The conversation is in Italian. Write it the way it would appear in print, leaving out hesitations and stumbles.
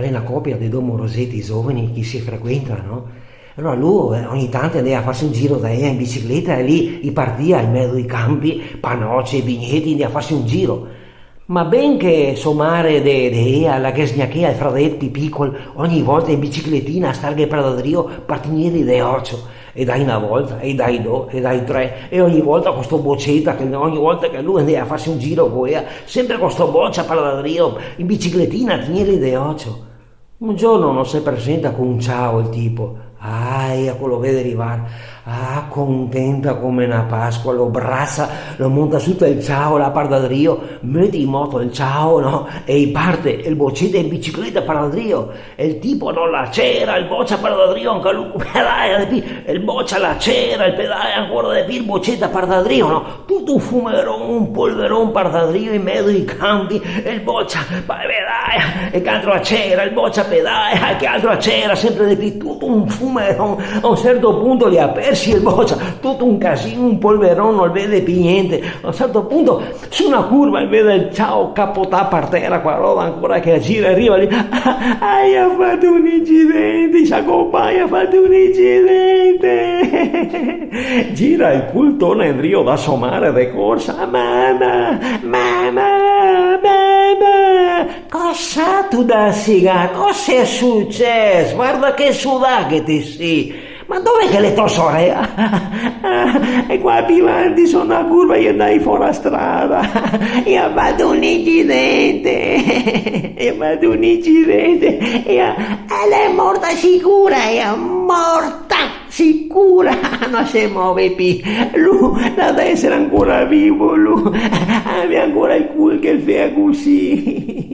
è una coppia di due morosetti giovani che si frequentano. Allora lui ogni tanto andava a farsi un giro da ella in bicicletta e lì partia in mezzo ai campi, panocce, vigneti, andava a farsi un giro. Ma ben che sommare de ella, la gesgnachea, i fradetti piccoli, ogni volta in biciclettina a starghe per da Rio, partinieri de 8. E dai una volta, e dai due, e dai tre, e ogni volta con sto boccetta, che ogni volta che lui andava a farsi un giro con ella, sempre con sto boccia per da Rio, in biciclettina a tenere de 8. Un giorno non si presenta con un ciao il tipo, ecco lo vede arrivare, contenta come una Pasqua, lo braccia, lo monta su il ciao, la Pardadrio, mette in moto il ciao, no? E parte, il boccetta in bicicletta Pardadrio, e il tipo non la c'era, il boccia Pardadrio, anche lui, il boccia la c'era, il pedale ancora di più, il boccetta Pardadrio, no? Tutto un fumeron, un polveron Pardadrio in mezzo ai campi, e il boccia, pedale, e che altro la c'era, il boccia pedale, che altro la c'era, sempre di più, tutto un fumeron. A un certo punto li ha persi il boccia, tutto un casino, un polverone, non vede più niente. A un certo punto su una curva vede il ciao capotà per terra, qua roba ancora che gira, arriva lì, ha fatto un incidente, Giacopai ha fatto un incidente. Gira il cultone in Rio da somare de corsa, mamma, cosa tu da sigà, cosa è successo? Guarda che sudà che ti sì. Ma dov'è che le tua sorella? E qua avanti sono a curva e andai fuori la strada. E ho fatto un incidente. E lei è morta sicura, è morta sicura. Non si muove più. Lui deve essere ancora vivo, lui. Aveva ancora il culo che fa così.